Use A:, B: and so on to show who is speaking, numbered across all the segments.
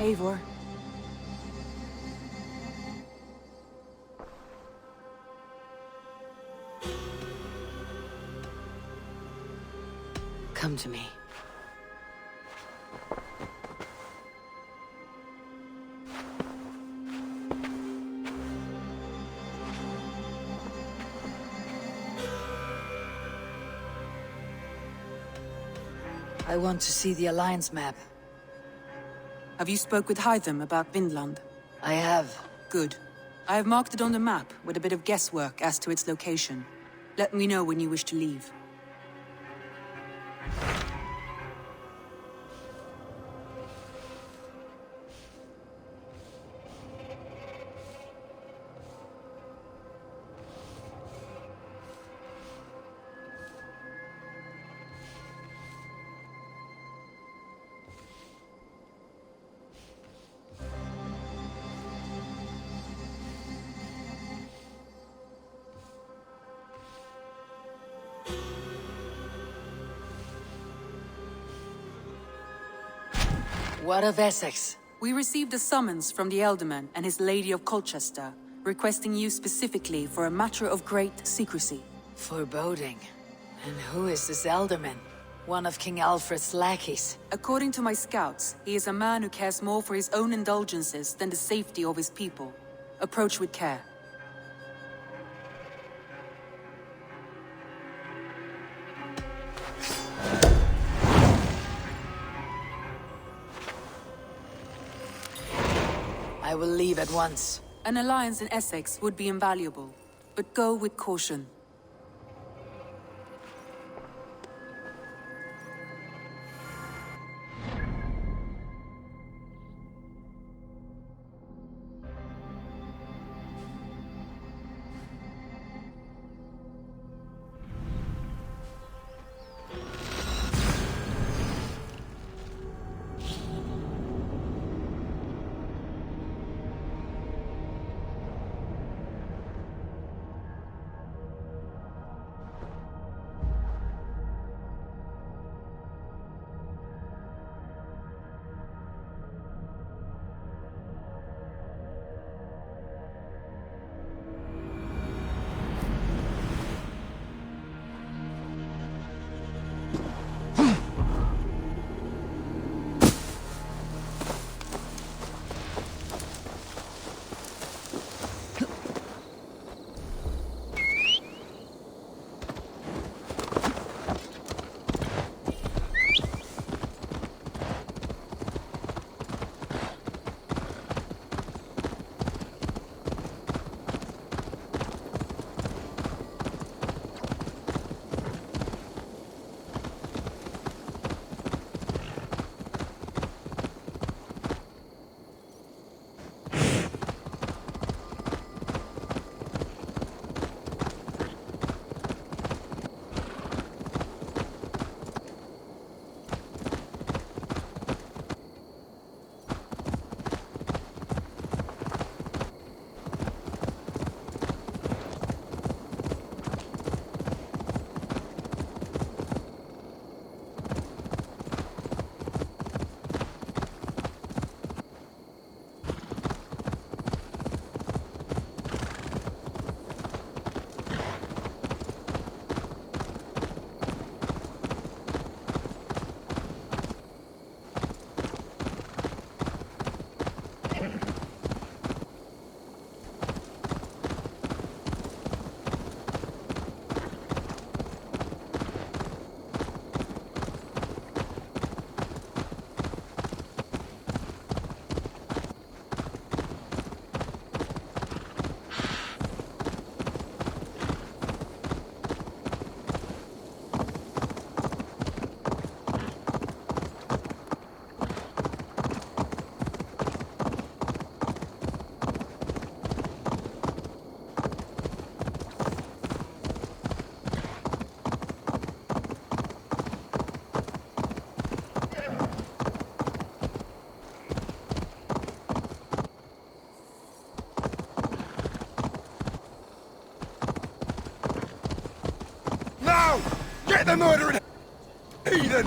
A: Eivor. Come to me. I want to see the Alliance map.
B: Have you spoke with Hytham about Vinland?
A: I have.
B: Good. I have marked it on the map with a bit of guesswork as to its location. Let me know when you wish to leave.
A: What of Essex?
B: We received a summons from the Elderman and his Lady of Colchester, requesting you specifically for a matter of great secrecy.
A: Foreboding. And who is this Elderman? One of King Alfred's lackeys.
B: According to my scouts, he is a man who cares more for his own indulgences than the safety of his people. Approach with care.
A: I will leave at once.
B: An alliance in Essex would be invaluable, but go with caution.
C: Get the murdering heathen!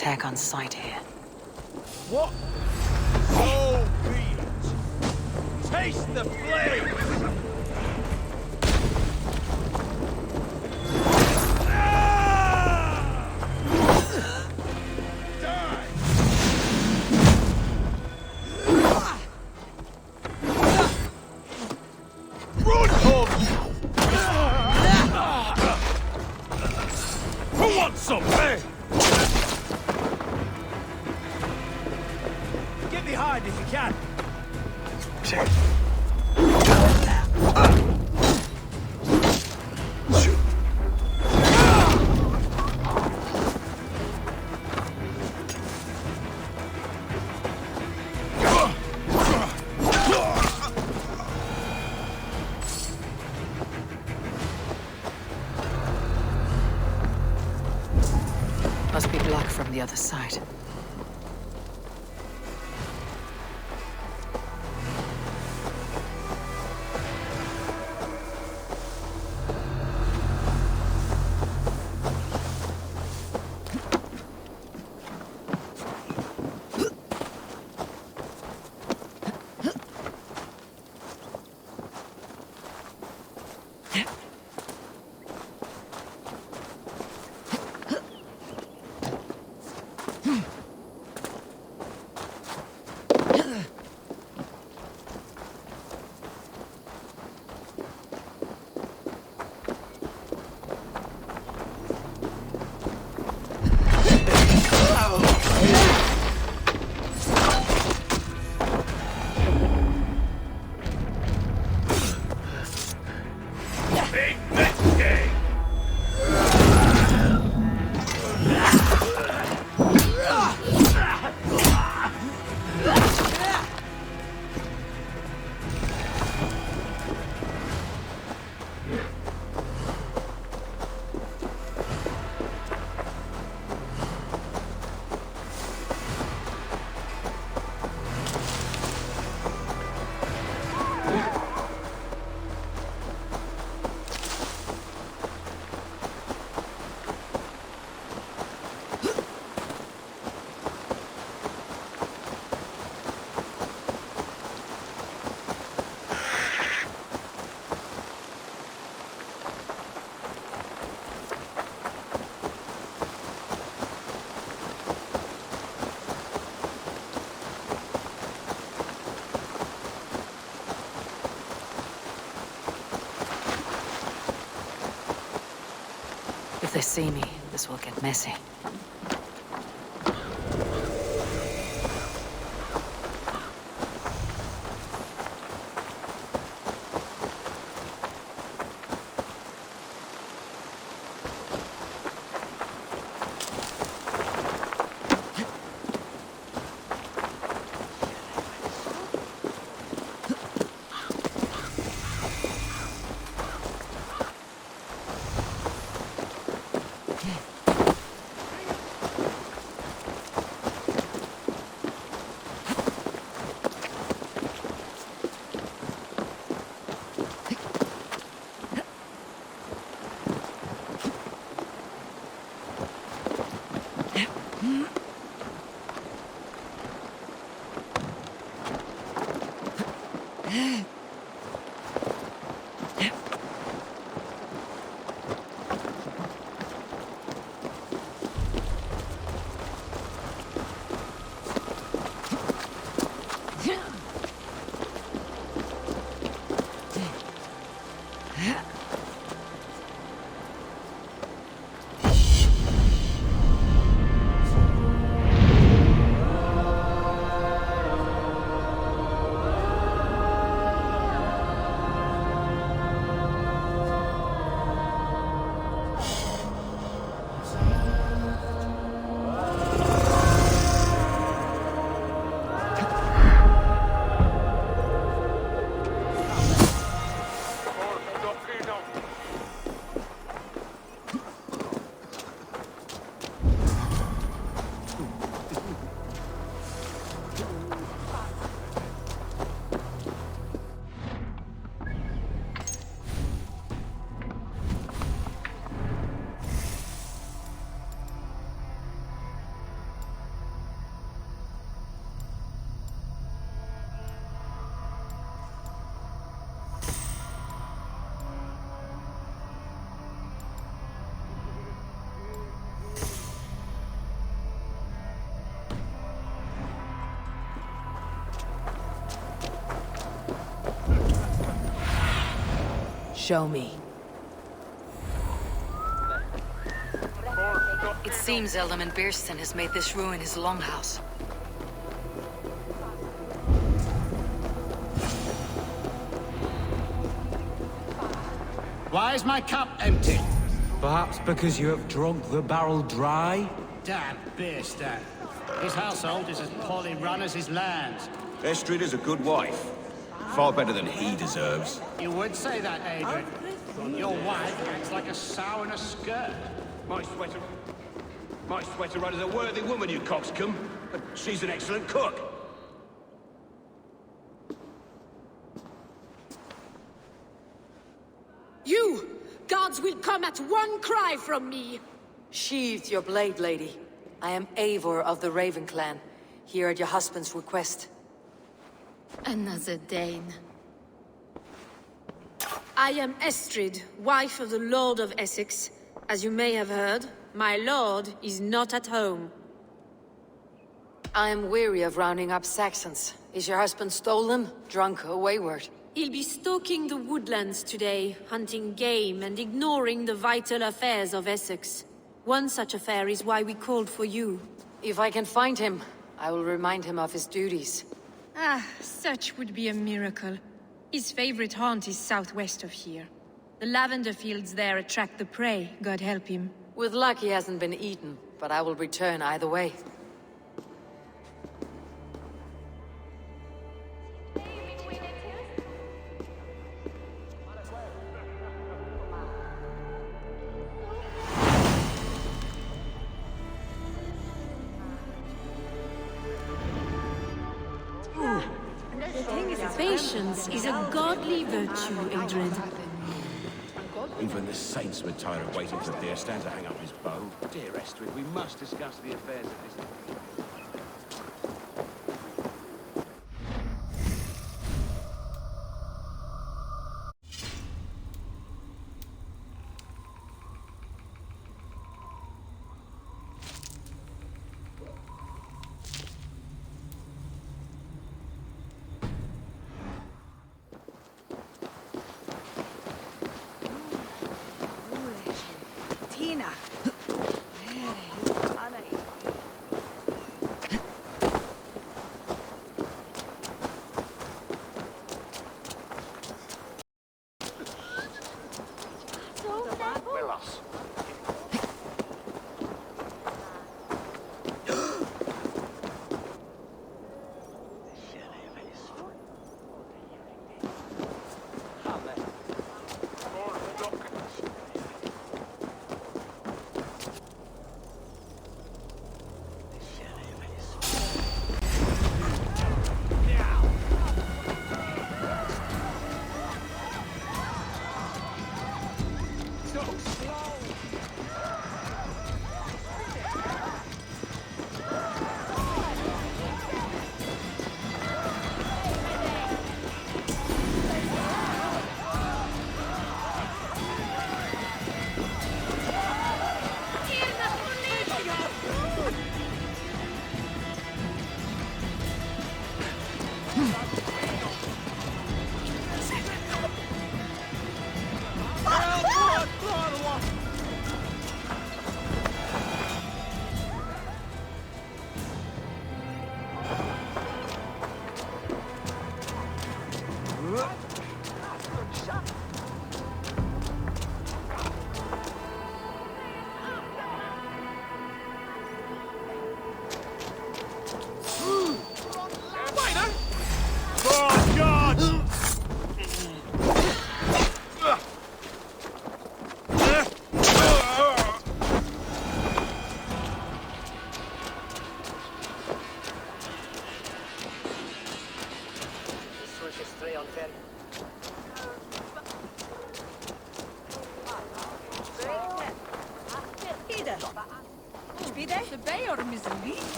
A: attack on sight here.
C: What? So be it. Taste the flames! Get behind if you can.
A: Must be blocked from the other side. If they see me, this will get messy. show me. It seems Alderman Beerston has made this ruin his longhouse.
D: Why is my cup empty?
C: Perhaps because you have drunk the barrel dry?
D: Damn Beerston. His household is as poorly run as his lands.
E: Estrid is a good wife. Far better than he deserves.
D: You would say that, Adrian. Your wife acts like a sow in a skirt.
E: My sweater runner's a worthy woman, you coxcomb. But she's an excellent cook.
F: You! Gods will come at one cry from me!
A: Sheathe your blade, lady. I am Eivor of the Raven clan, here at your husband's request.
F: Another Dane. I am Estrid, wife of the Lord of Essex. As you may have heard, my lord is not at home.
A: I am weary of rounding up Saxons. Is your husband stolen, drunk, or wayward?
F: He'll be stalking the woodlands today, hunting game and ignoring the vital affairs of Essex. One such affair is why we called for you.
A: If I can find him, I will remind him of his duties.
F: Ah, such would be a miracle. His favorite haunt is southwest of here. The lavender fields there attract the prey, God help him.
A: With luck, he hasn't been eaten, but I will return either way.
F: Patience is a godly virtue, Adrian.
E: Even the saints would tire of waiting for Beerston to hang up his bow.
C: Dear Estrid, we must discuss the affairs of this...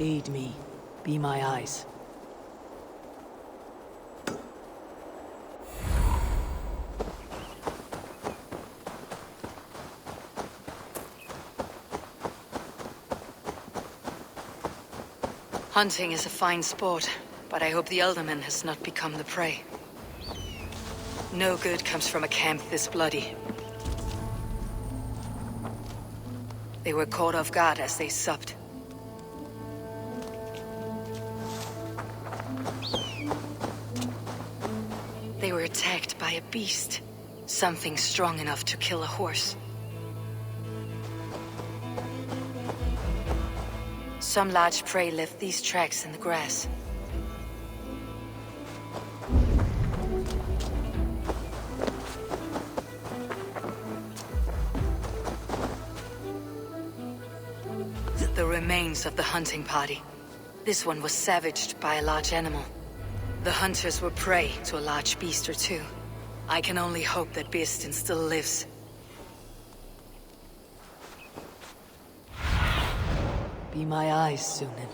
A: Aid me. Be my eyes. Hunting is a fine sport, but I hope the Elderman has not become the prey. No good comes from a camp this bloody. They were caught off guard as they supped. They were attacked by a beast. Something strong enough to kill a horse. Some large prey left these tracks in the grass. The remains of the hunting party. This one was savaged by a large animal. The hunters were prey to a large beast or two. I can only hope that Beastin still lives. Be my eyes, Sunan.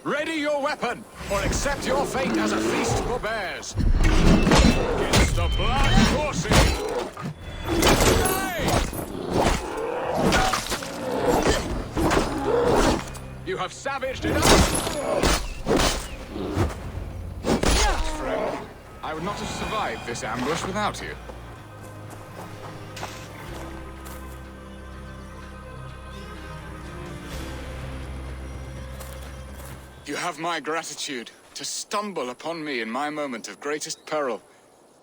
E: Ready your weapon, or accept your fate as a feast for bears. It's the blood coursing. You have savaged enough. Friend, I would not have survived this ambush without you. You have my gratitude to stumble upon me in my moment of greatest peril.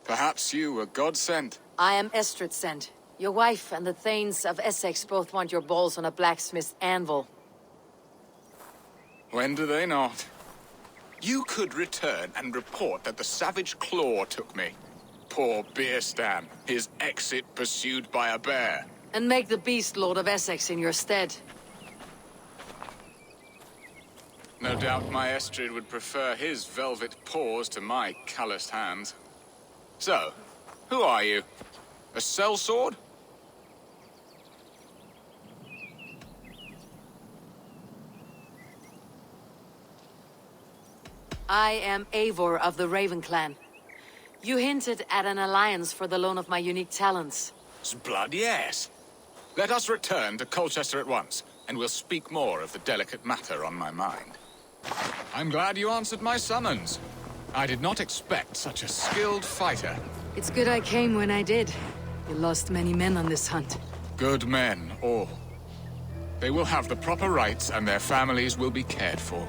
E: Perhaps you were God-sent.
A: I am Estrid sent. Your wife and the Thanes of Essex both want your balls on a blacksmith's anvil.
E: When do they not? You could return and report that the savage Claude took me. Poor Beerstan, his exit pursued by a bear.
A: And make the beast Lord of Essex in your stead.
E: No doubt my Estrid would prefer his velvet paws to my calloused hands. So, who are you? A sellsword?
A: I am Eivor of the Raven Clan. You hinted at an alliance for the loan of my unique talents.
E: Blood, yes. Let us return to Colchester at once, and we'll speak more of the delicate matter on my mind. I'm glad you answered my summons. I did not expect such a skilled fighter.
A: It's good I came when I did. You lost many men on this hunt.
E: Good men, all. They will have the proper rights, and their families will be cared for.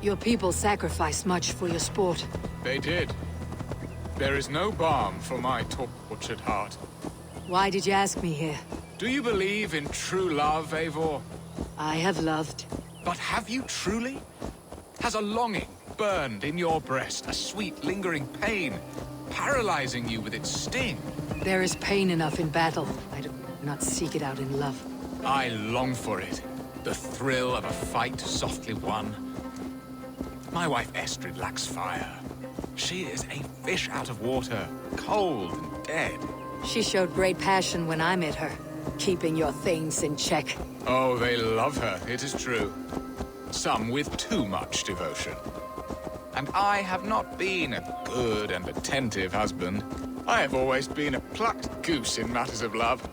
A: Your people sacrificed much for your sport.
E: They did. There is no balm for my tortured heart.
A: Why did you ask me here?
E: Do you believe in true love, Eivor?
A: I have loved.
E: But have you truly? Has a longing burned in your breast, a sweet, lingering pain, paralyzing you with its sting?
A: There is pain enough in battle. I do not seek it out in love.
E: I long for it. The thrill of a fight softly won. My wife Estrid lacks fire. She is a fish out of water, cold and dead.
A: She showed great passion when I met her, keeping your things in check.
E: Oh, they love her, it is true. Some with too much devotion. And I have not been a good and attentive husband. I have always been a plucked goose in matters of love.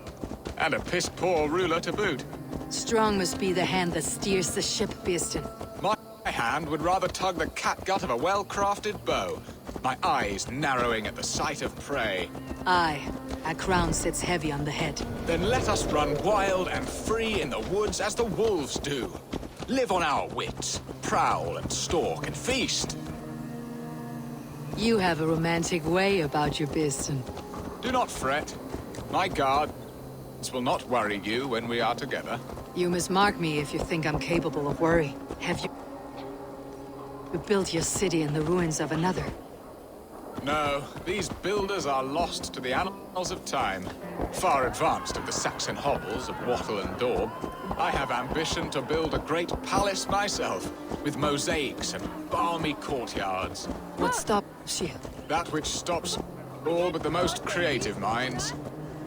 E: And a piss-poor ruler to boot.
A: Strong must be the hand that steers the ship, Beastin.
E: My hand would rather tug the catgut of a well-crafted bow. My eyes narrowing at the sight of prey.
A: Aye, a crown sits heavy on the head.
E: Then let us run wild and free in the woods as the wolves do. Live on our wits, prowl and stalk and feast.
A: You have a romantic way about your Beastin.
E: Do not fret. My guards will not worry you when we are together.
A: You must mark me if you think I'm capable of worry. Have you built your city in the ruins of another?
E: No, these builders are lost to the annals of time. Far advanced of the Saxon hovels of Wattle and Daub, I have ambition to build a great palace myself, with mosaics and balmy courtyards.
A: What stops you?
E: That which stops all but the most creative minds.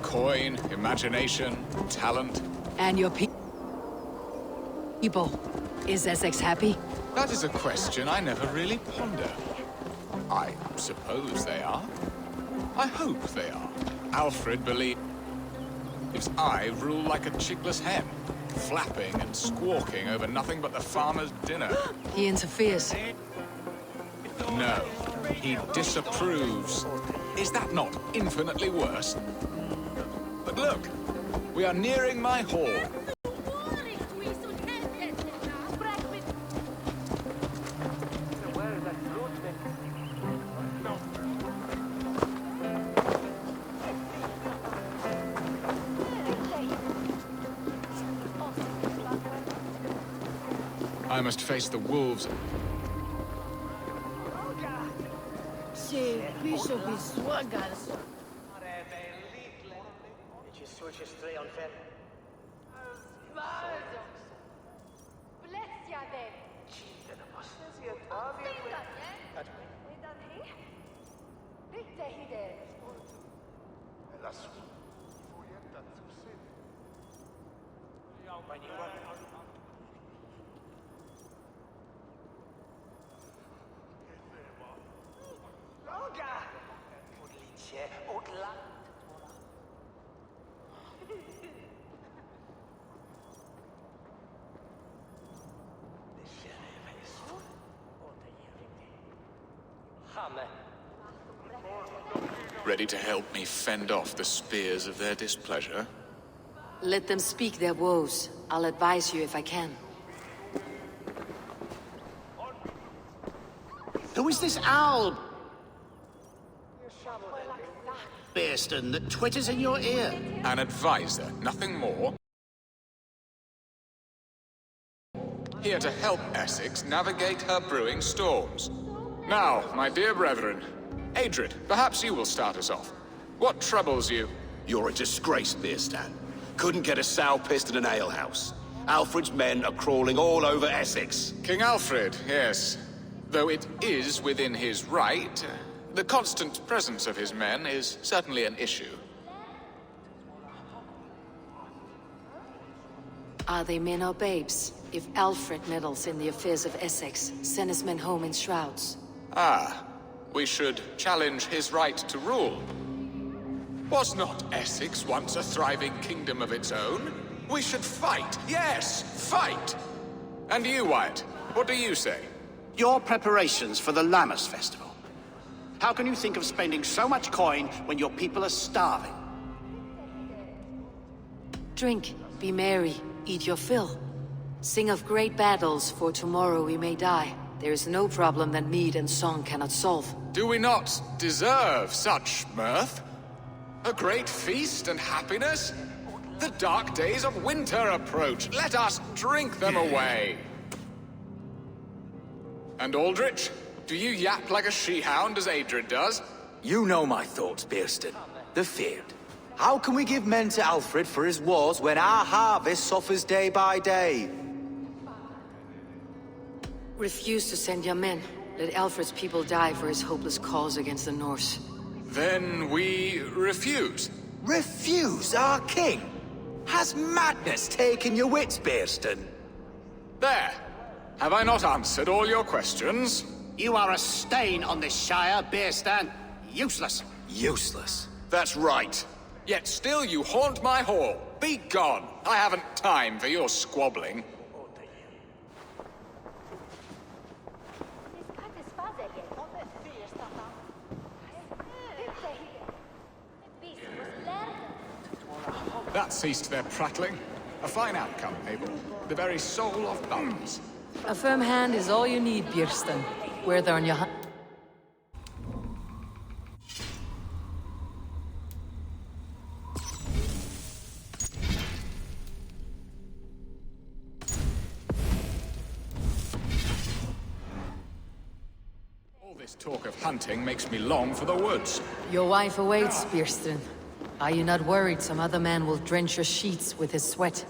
E: Coin, imagination, talent.
A: And your people. Is Essex happy?
E: That is a question I never really ponder. I suppose they are. I hope they are. Alfred believes I rule like a chickless hen, flapping and squawking over nothing but the farmer's dinner.
A: He interferes.
E: No, he disapproves. Is that not infinitely worse? But look, we are nearing my hall. I must face the wolves. Ready to help me fend off the spears of their displeasure?
A: Let them speak their woes. I'll advise you if I can.
D: Who is this owl, Bearston, that twitters in your ear?
E: An advisor, nothing more. Here to help Essex navigate her brewing storms. Now, my dear brethren, Adrid, perhaps you will start us off. What troubles you?
G: You're a disgrace, Bearstan. Couldn't get a sow pissed in an alehouse. Alfred's men are crawling all over Essex.
E: King Alfred, yes. Though it is within his right, the constant presence of his men is certainly an issue.
A: Are they men or babes? If Alfred meddles in the affairs of Essex, send his men home in shrouds.
E: Ah, we should challenge his right to rule. Was not Essex once a thriving kingdom of its own? We should fight, yes, fight! And you, Wyatt, what do you say?
D: Your preparations for the Lammas festival. How can you think of spending so much coin when your people are starving?
A: Drink, be merry, eat your fill. Sing of great battles, for tomorrow we may die. There is no problem that mead and song cannot solve.
E: Do we not deserve such mirth? A great feast and happiness? The dark days of winter approach. Let us drink them away. And Aldrich, do you yap like a she-hound as Adrid does?
H: You know my thoughts, Bearston. The feared. How can we give men to Alfred for his wars when our harvest suffers day by day?
A: Refuse to send your men. Let Alfred's people die for his hopeless cause against the Norse.
E: Then we refuse.
H: Refuse our king? Has madness taken your wits, Bearston?
E: There. Have I not answered all your questions?
D: You are a stain on this shire, Bearstan. Useless.
H: Useless.
E: That's right. Yet still you haunt my hall. Be gone. I haven't time for your squabbling. That ceased their prattling. A fine outcome, Abel. The very soul of balance.
A: A firm hand is all you need, Bearston. Whether on your hunt.
E: All this Talk of hunting makes me long for the woods.
A: Your wife awaits, Bjørsten. Are you not worried some other man will drench your sheets with his sweat?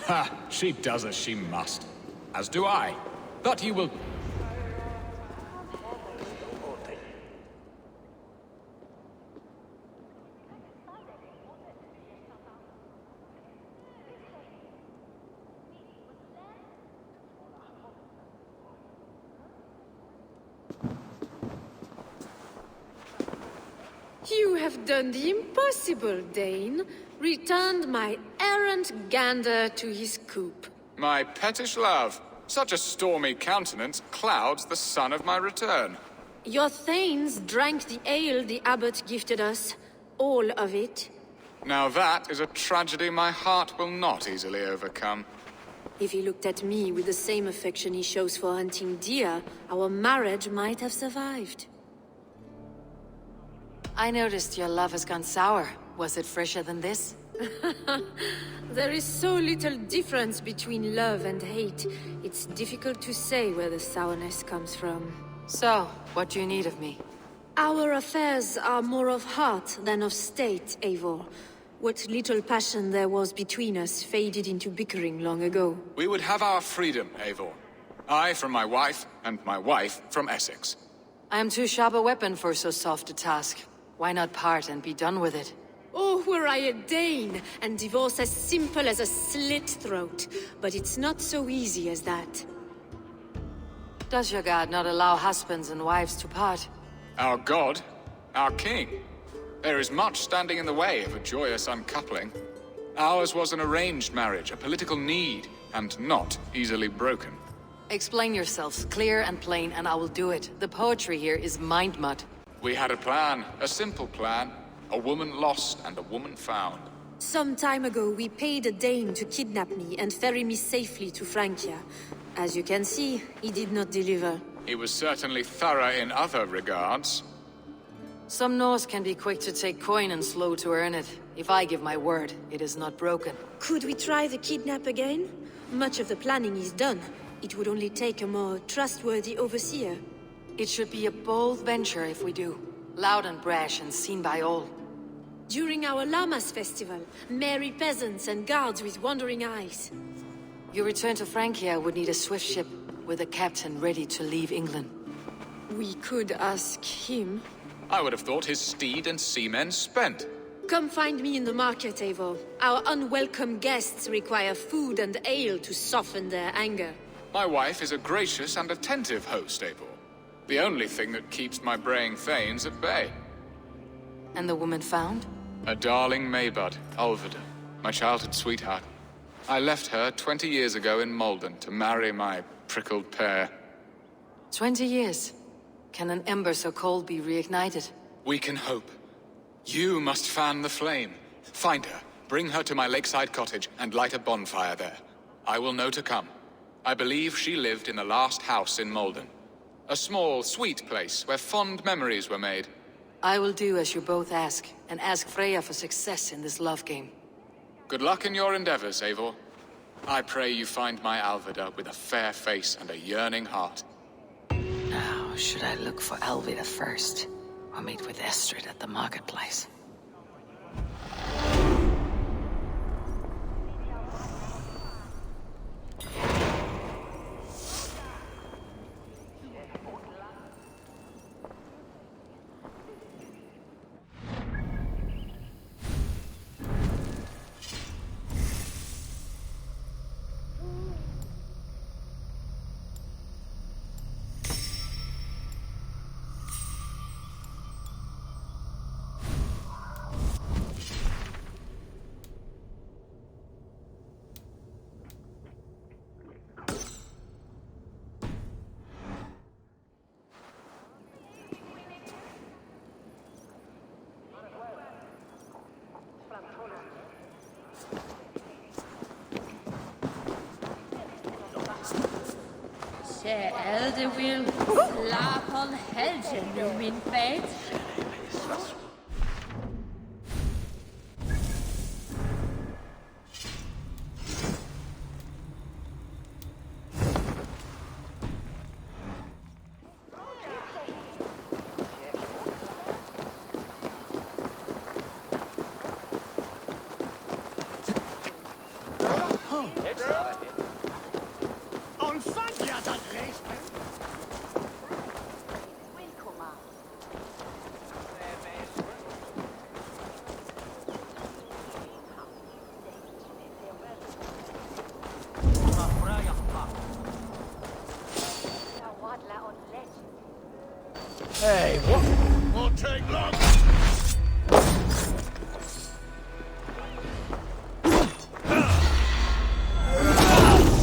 E: Ha! She does as she must. As do I. But you will...
F: You have done the impossible, Dane. Returned my errant gander to his coop.
E: My pettish love. Such a stormy countenance clouds the sun of my return.
F: Your thanes drank the ale the abbot gifted us. All of it.
E: Now that is a tragedy my heart will not easily overcome.
F: If he looked at me with the same affection he shows for hunting deer, our marriage might have survived.
A: I noticed your love has gone sour. Was it fresher than this?
F: There is so little difference between love and hate. It's difficult to say where the sourness comes from.
A: So, what do you need of me?
F: Our affairs are more of heart than of state, Eivor. What little passion there was between us faded into bickering long ago.
E: We would have our freedom, Eivor. I from my wife, and my wife from Essex.
A: I am too sharp a weapon for so soft a task. Why not part and be done with it?
F: Oh, were I a Dane, and divorce as simple as a slit throat. But it's not so easy as that.
A: Does your god not allow husbands and wives to part?
E: Our god? Our king? There is much standing in the way of a joyous uncoupling. Ours was an arranged marriage, a political need, and not easily broken.
A: Explain yourselves clear and plain, and I will do it. The poetry here is mind mud.
E: We had a plan, a simple plan. A woman lost and a woman found.
F: Some time ago, we paid a Dane to kidnap me and ferry me safely to Francia. As you can see, he did not deliver.
E: He was certainly thorough in other regards.
A: Some Norse can be quick to take coin and slow to earn it. If I give my word, it is not broken.
F: Could we try the kidnap again? Much of the planning is done. It would only take a more trustworthy overseer.
A: It should be a bold venture if we do. Loud and brash and seen by all.
F: During our Llamas festival, merry peasants and guards with wandering eyes.
A: Your return to Francia would need a swift ship with a captain ready to leave England.
F: We could ask him.
E: I would have thought his steed and seamen spent.
F: Come find me in the market, Eivor. Our unwelcome guests require food and ale to soften their anger.
E: My wife is a gracious and attentive host, Eivor. The only thing that keeps my braying thanes at bay.
A: And the woman found?
E: A darling Maybud, Ulvida, my childhood sweetheart. I left her 20 years ago in Malden to marry my prickled pear.
A: 20 years? Can an ember so cold be reignited?
E: We can hope. You must fan the flame. Find her, bring her to my lakeside cottage, and light a bonfire there. I will know to come. I believe she lived in the last house in Malden. A small, sweet place where fond memories were made.
A: I will do as you both ask, and ask Freya for success in this love game.
E: Good luck in your endeavors, Eivor. I pray you find my Alvida with a fair face and a yearning heart.
A: Now, should I look for Alvida first, or meet with Estrid at the marketplace?
I: Kjære vil slap on helgen nu, min fat.
J: Hey, what? Won't take long.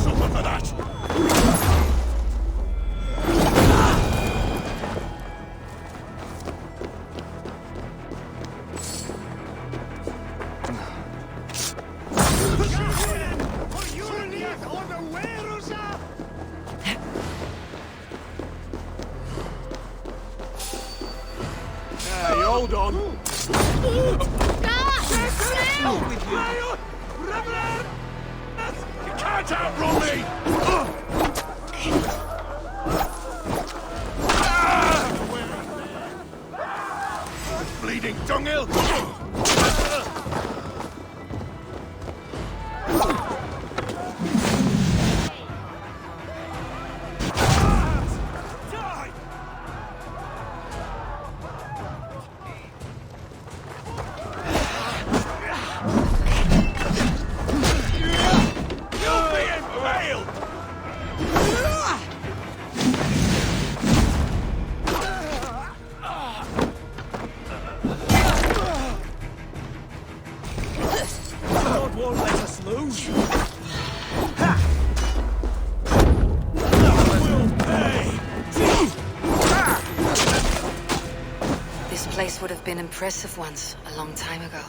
J: Suffer for that.
E: Hold on.
J: You can't outrun me! Bleeding dunghill!
A: Would have been impressive once, a long time ago.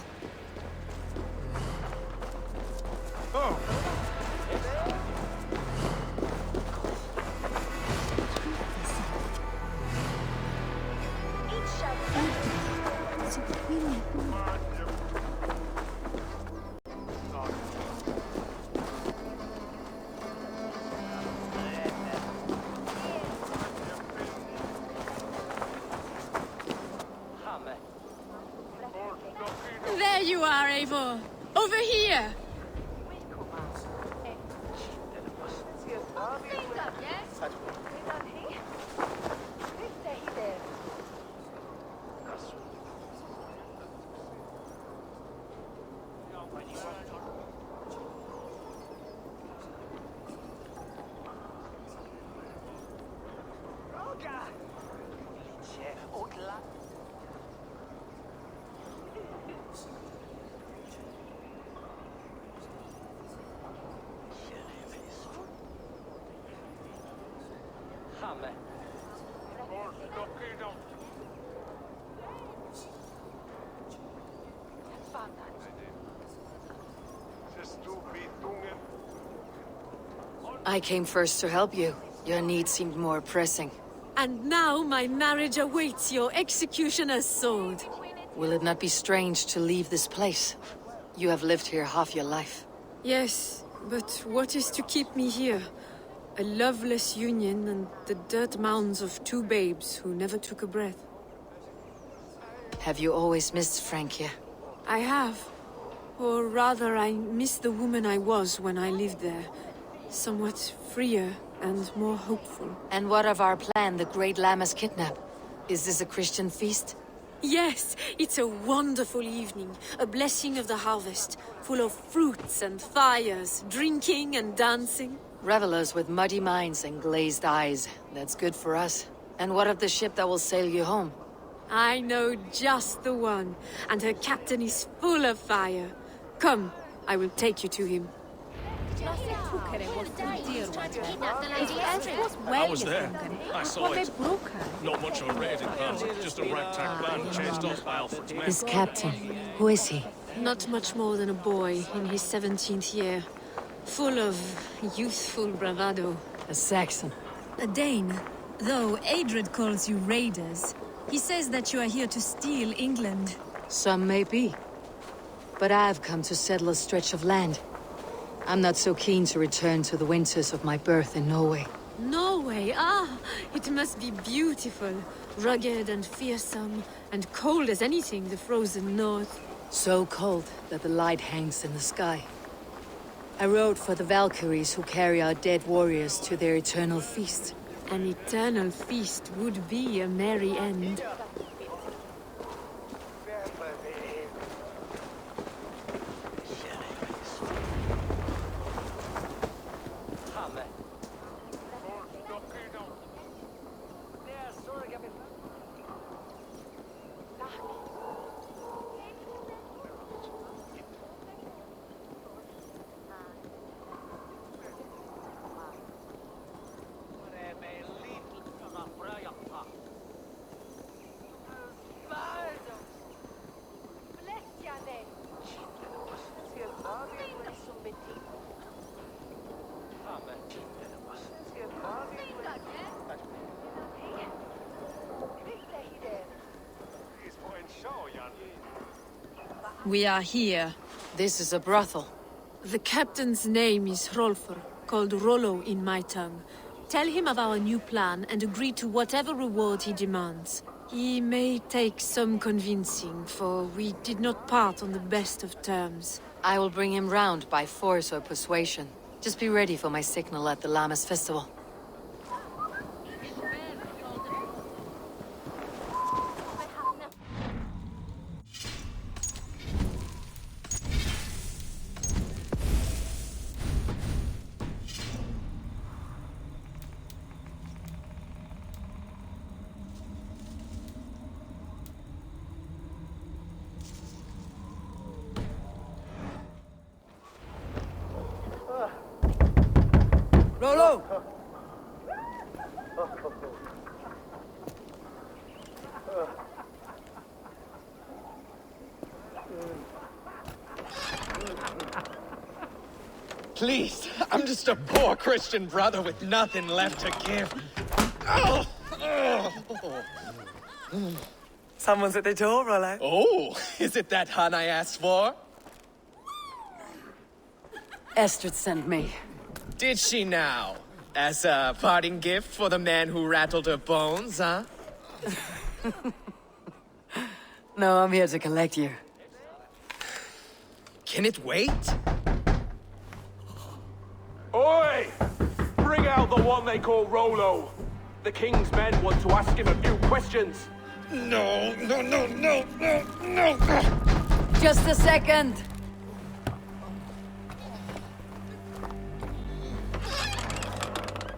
F: There you are, Eivor. Over here.
A: I came first to help you. Your need seemed more pressing.
F: And now my marriage awaits your executioner's sword.
A: Will it not be strange to leave this place? You have lived here half your life.
F: Yes, but what is to keep me here? A loveless union and the dirt mounds of two babes who never took a breath.
A: Have you always missed Francia?
F: I have. Or rather, I miss the woman I was when I lived there. Somewhat freer and more hopeful.
A: And what of our plan, the Great Lammas Kidnap? Is this a Christian feast?
F: Yes, it's a wonderful evening. A blessing of the harvest, full of fruits and fires, drinking and dancing.
A: Revelers with muddy minds and glazed eyes. That's good for us. And what of the ship that will sail you home?
F: I know just the one, and her captain is full of fire. Come, I will take you to him.
J: I was there. I saw it. Not much of a raiding plan, just a ragtag band chased off by Alfred's men.
A: This captain, who is he?
F: Not much more than a boy in his 17th year. Full of youthful bravado.
A: A Saxon.
I: A Dane. Though Adred calls you raiders, he says that you are here to steal England.
A: Some may be. But I've come to settle a stretch of land. I'm not so keen to return to the winters of my birth in Norway.
F: Norway? Ah, it must be beautiful. Rugged and fearsome, and cold as anything the frozen north.
A: So cold that the light hangs in the sky. I rode for the Valkyries who carry our dead warriors to their eternal feast.
F: An eternal feast would be a merry end.
I: We are here.
A: This is a brothel.
F: The captain's name is Hrolfr, called Rollo in my tongue. Tell him of our new plan and agree to whatever reward he demands. He may take some convincing, for we did not part on the best of terms.
A: I will bring him round by force or persuasion. Just be ready for my signal at the Lammas festival.
H: Rollo!
K: Please, I'm just a poor Christian brother with nothing left to give. Oh!
H: Someone's at the door, Rollo.
K: Oh, is it that hun I asked for?
A: Estrid sent me.
K: Did she now? As a parting gift for the man who rattled her bones, huh?
A: No, I'm here to collect you.
K: Can it wait?
J: Oi! Bring out the one they call Rollo. The king's men want to ask him a few questions.
K: No.
A: Just a second.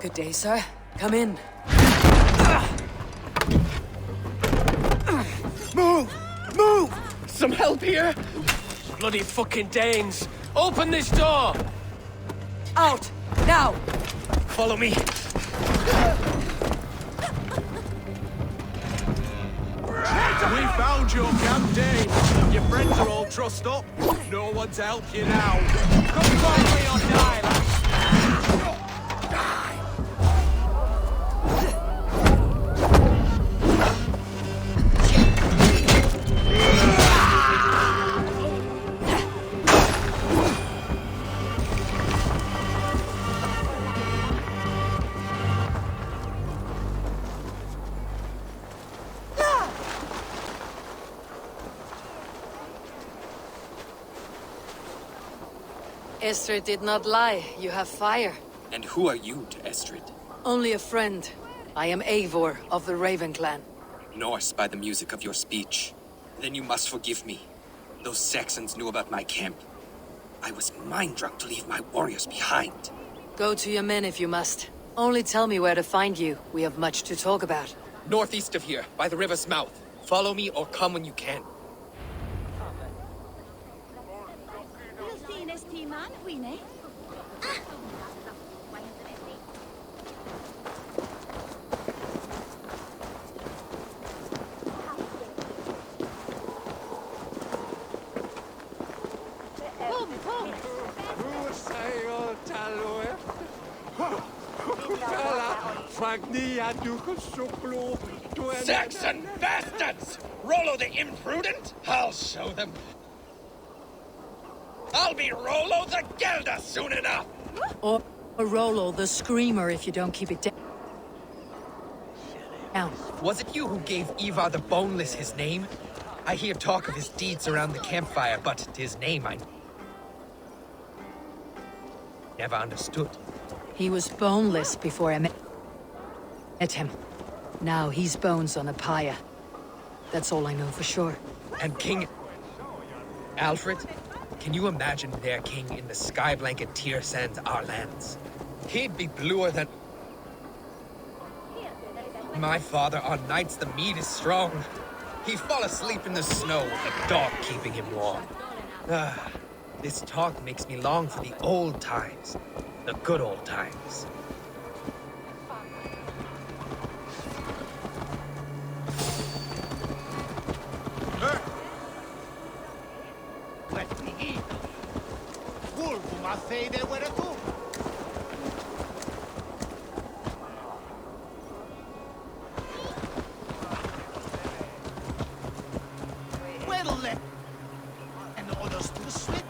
A: Good day, sir. Come in.
K: Move! Some help here?
J: Bloody fucking Danes! Open this door!
A: Out! Now!
K: Follow me.
J: We found your camp, Dane. Your friends are all trussed up. No one to help you now. Come quietly or die, lads.
A: Estrid did not lie. You have fire.
L: And who are you to Estrid?
A: Only a friend. I am Eivor of the Raven clan.
L: Norse by the music of your speech. Then you must forgive me. Those Saxons knew about my camp. I was mind-drunk to leave my warriors behind.
A: Go to your men if you must. Only tell me where to find you. We have much to talk about.
K: Northeast of here, by the river's mouth. Follow me or come when you can.
M: Saxon bastards! Rollo the imprudent? I'll show them. I'll be Rollo the Gelder soon enough!
A: Or Rollo the Screamer if you don't keep it down.
K: Was it you who gave Ivar the Boneless his name? I hear talk of his deeds around the campfire, but his name I never understood.
A: He was boneless before I met him. Now he's bones on a pyre. That's all I know for sure.
K: And King Alfred? Can you imagine their king in the sky blanket tier sands our lands? He'd be bluer than my father on nights the meat is strong. He'd fall asleep in the snow with a dog keeping him warm. This talk makes me long for the old times. The good old times.
D: Let me eat. Vulgo ma fede where tu. Well, just to the smith.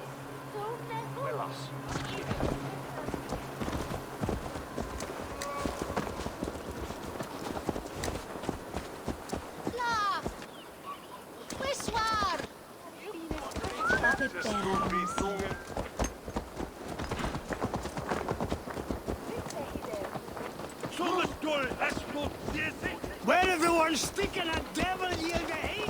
J: Where everyone's sticking a devil you hate?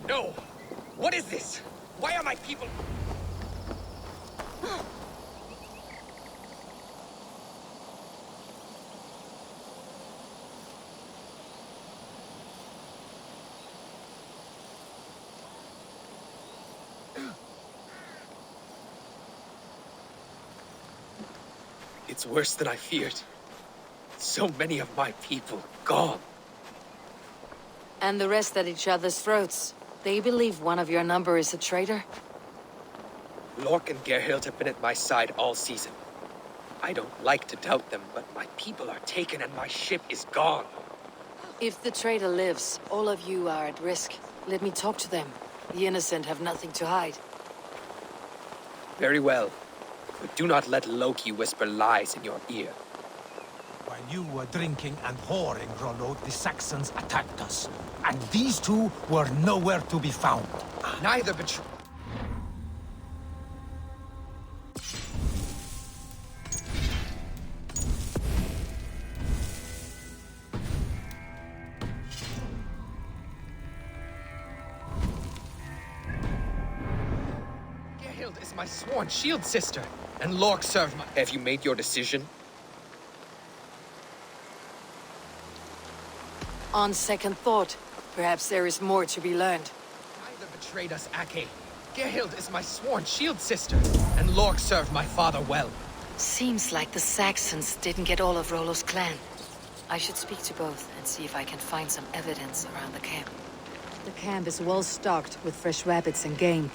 K: No! What is this? Why are my people... It's worse than I feared. So many of my people gone.
A: And the rest at each other's throats. They believe one of your number is a traitor?
K: Lork and Gerhild have been at my side all season. I don't like to doubt them, but my people are taken and my ship is gone.
A: If the traitor lives, all of you are at risk. Let me talk to them. The innocent have nothing to hide.
K: Very well. But do not let Loki whisper lies in your ear.
C: While you were drinking and whoring, Rollo, the Saxons attacked us. And these two were nowhere to be found.
K: Neither betray... Gerhild is my sworn shield sister, and Lork served my... Have you made your decision?
A: On second thought, perhaps there is more to be learned.
K: Neither betrayed us, Ake. Gerhild is my sworn shield sister, and Lork served my father well.
A: Seems like the Saxons didn't get all of Rollo's clan. I should speak to both and see if I can find some evidence around the camp.
N: The camp is well stocked with fresh rabbits and game.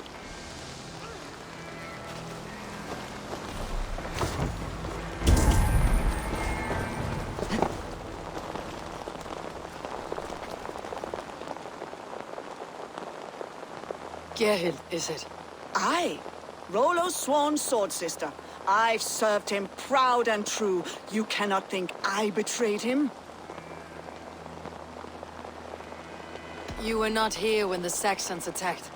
A: Gerhild, is it?
O: Aye. Rollo's sworn sword sister. I've served him proud and true. You cannot think I betrayed him?
A: You were not here when the Saxons attacked.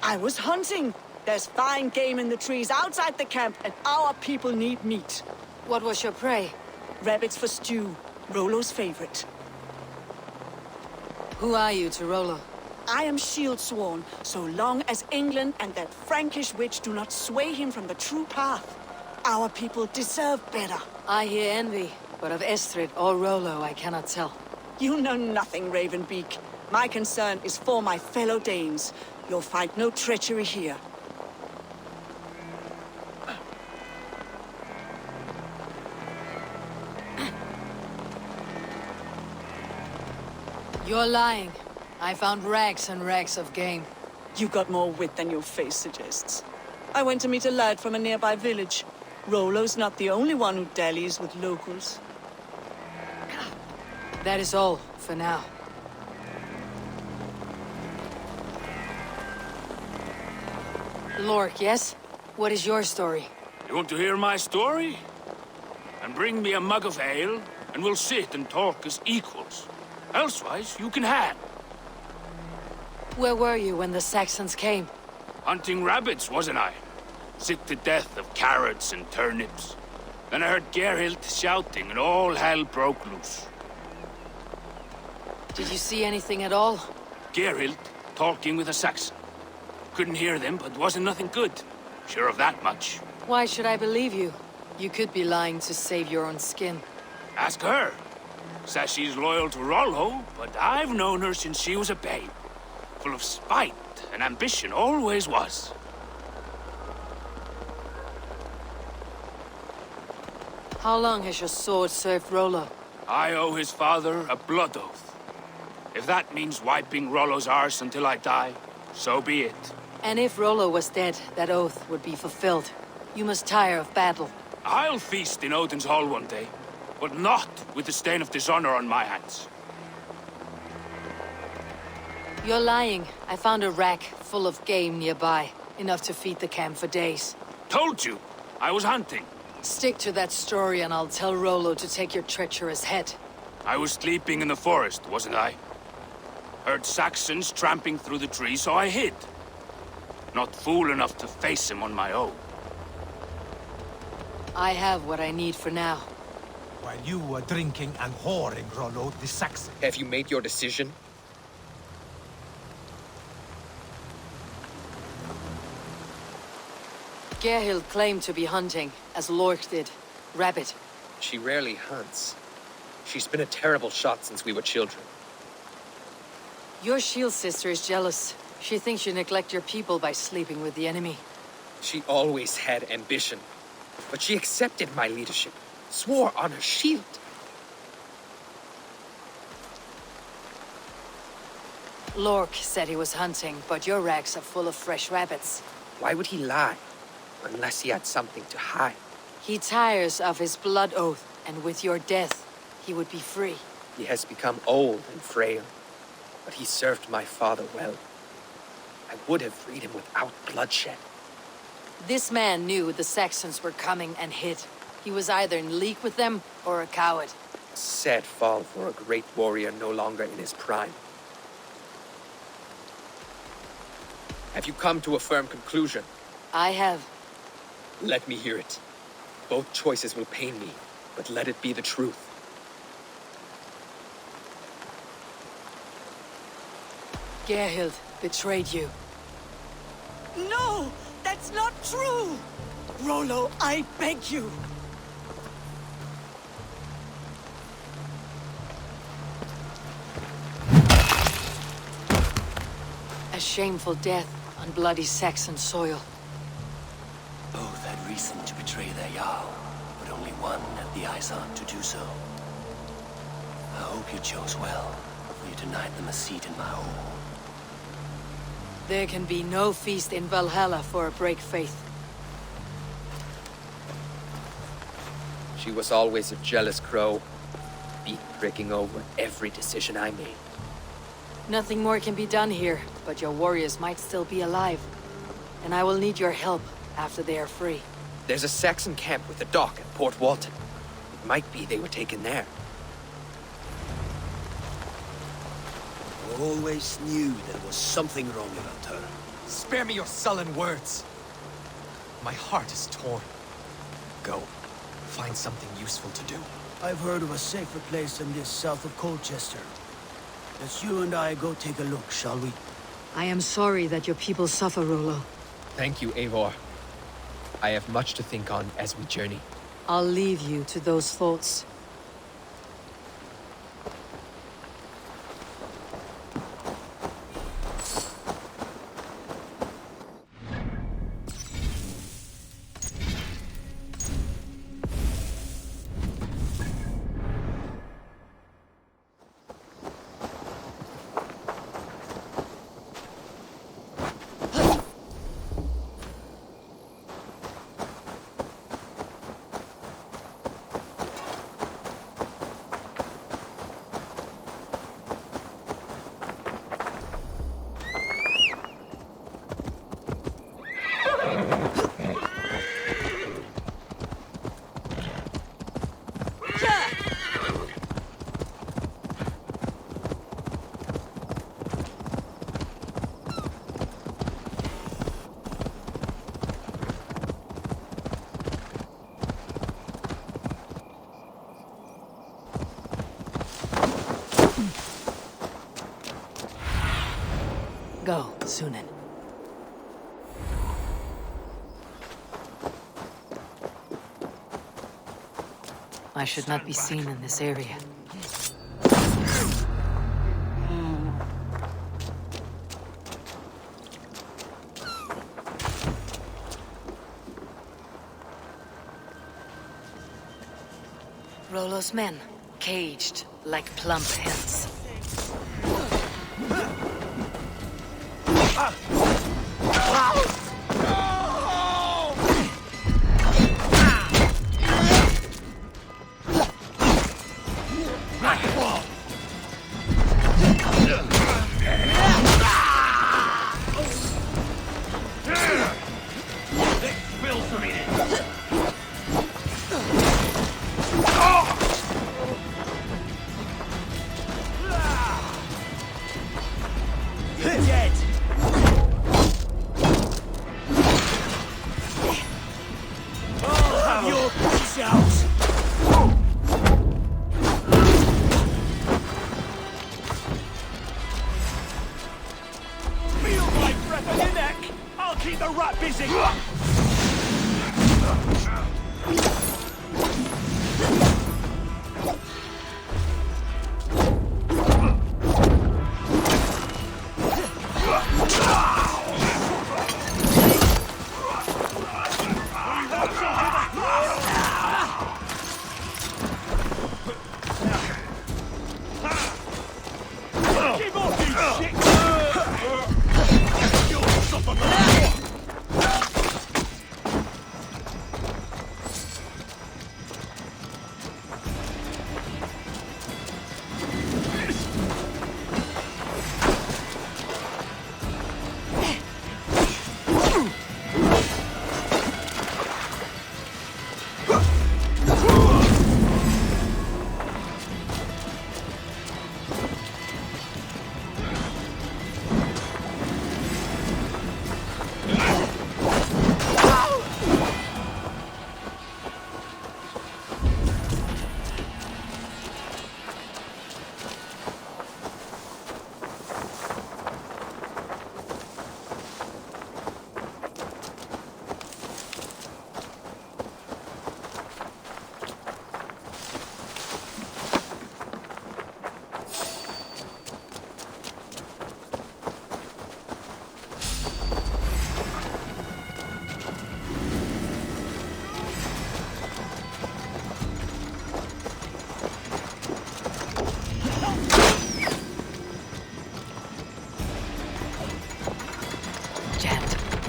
O: I was hunting. There's fine game in the trees outside the camp, and our people need meat.
A: What was your prey?
O: Rabbits for stew. Rollo's favorite.
A: Who are you to Rollo?
O: I am shield sworn, so long as England and that Frankish witch do not sway him from the true path. Our people deserve better.
A: I hear envy, but of Estrid or Rollo I cannot tell.
O: You know nothing, Ravenbeak. My concern is for my fellow Danes. You'll find no treachery here.
A: You're lying. I found rags and rags of game.
O: You got more wit than your face suggests. I went to meet a lad from a nearby village. Rollo's not the only one who dallies with locals.
A: That is all, for now. Lork, yes? What is your story?
P: You want to hear my story? And bring me a mug of ale, and we'll sit and talk as equals. Elsewise, you can hang.
A: Where were you when the Saxons came?
P: Hunting rabbits, wasn't I? Sick to death of carrots and turnips. Then I heard Gerhild shouting, and all hell broke loose.
A: Did you see anything at all?
P: Gerhild talking with a Saxon. Couldn't hear them, but wasn't nothing good. Sure of that much.
A: Why should I believe you? You could be lying to save your own skin.
P: Ask her. Says she's loyal to Rollo, but I've known her since she was a babe. Full of spite and ambition, always was.
A: How long has your sword served Rollo?
P: I owe his father a blood oath. If that means wiping Rollo's arse until I die, so be it.
A: And if Rollo was dead, that oath would be fulfilled. You must tire of battle.
P: I'll feast in Odin's hall one day, but not with the stain of dishonor on my hands.
A: You're lying. I found a rack full of game nearby, enough to feed the camp for days.
P: Told you, I was hunting.
A: Stick to that story and I'll tell Rollo to take your treacherous head.
P: I was sleeping in the forest, wasn't I? Heard Saxons tramping through the trees, so I hid. Not fool enough to face him on my own.
A: I have what I need for now.
C: While you were drinking and whoring, Rollo the Saxon.
K: Have you made your decision?
A: Gerhild claimed to be hunting, as Lork did. Rabbit.
K: She rarely hunts. She's been a terrible shot since we were children.
A: Your shield sister is jealous. She thinks you neglect your people by sleeping with the enemy.
K: She always had ambition. But she accepted my leadership. Swore on her shield.
A: Lork said he was hunting, but your racks are full of fresh rabbits.
K: Why would he lie? Unless he had something to hide.
A: He tires of his blood oath, and with your death, he would be free.
K: He has become old and frail, but he served my father well. I would have freed him without bloodshed.
A: This man knew the Saxons were coming and hid. He was either in league with them or a coward.
K: Sad fall for a great warrior no longer in his prime. Have you come to a firm conclusion?
A: I have.
K: Let me hear it. Both choices will pain me, but let it be the truth.
A: Gerhild betrayed you.
O: No! That's not true! Rollo, I beg you!
A: A shameful death on bloody Saxon soil.
Q: Both had reason to betray their Jarl, but only one had the eyes on to do so. I hope you chose well, for you denied them a seat in my hall.
A: There can be no feast in Valhalla for a break faith.
K: She was always a jealous crow, beak-pricking over every decision I made.
A: Nothing more can be done here, but your warriors might still be alive. And I will need your help after they are free.
K: There's a Saxon camp with a dock at Port Walton. It might be they were taken there.
Q: I always knew there was something wrong about her.
R: Spare me your sullen words. My heart is torn. Go. Find something useful to do.
Q: I've heard of a safer place than this south of Colchester. Let's you and I go take a look, shall we?
N: I am sorry that your people suffer, Rollo.
K: Thank you, Eivor. I have much to think on as we journey.
A: I'll leave you to those thoughts. I should not be seen in this area. Rollo's men, caged like plump hens.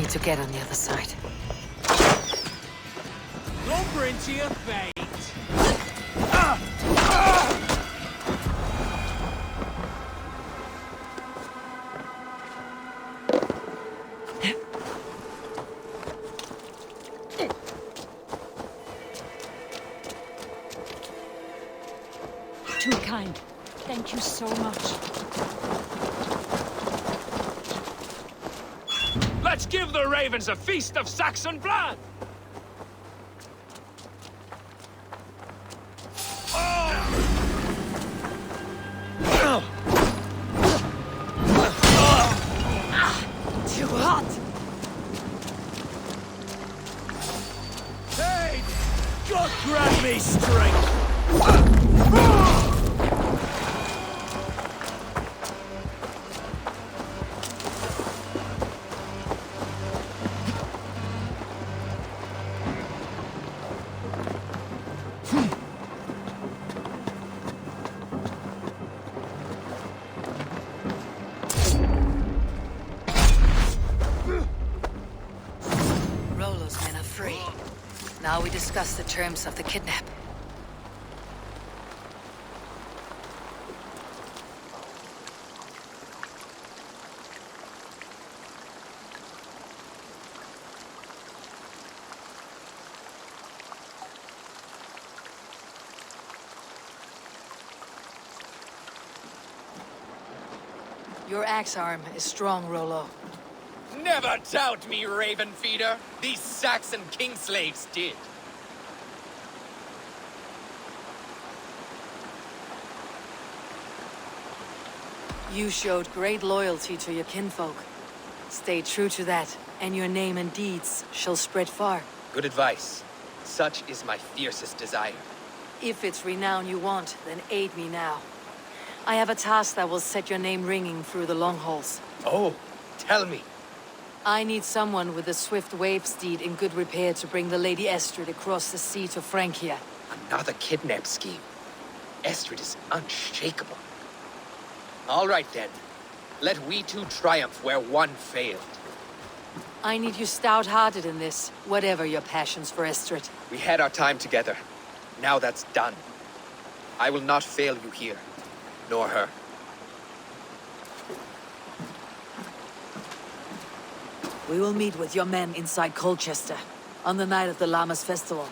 A: To get on the other side.
J: Lumber into your fate.
I: Too kind. Thank you so much.
P: Let's give the ravens a feast of Saxon blood!
O: Too hot!
J: Hey! God grant me strength!
A: Now we discuss the terms of the kidnap. Your axe arm is strong, Rollo.
K: Never doubt me, Raven Feeder. These Saxon king slaves did.
A: You showed great loyalty to your kinfolk. Stay true to that, and your name and deeds shall spread far.
K: Good advice. Such is my fiercest desire.
A: If it's renown you want, then aid me now. I have a task that will set your name ringing through the long halls.
K: Oh, tell me.
A: I need someone with a swift wave steed in good repair to bring the Lady Estrid across the sea to Francia.
K: Another kidnap scheme. Estrid is unshakable. All right then. Let we two triumph where one failed.
A: I need you stout-hearted in this, whatever your passions for Estrid.
K: We had our time together. Now that's done. I will not fail you here, nor her.
A: We will meet with your men inside Colchester, on the night of the Llamas Festival.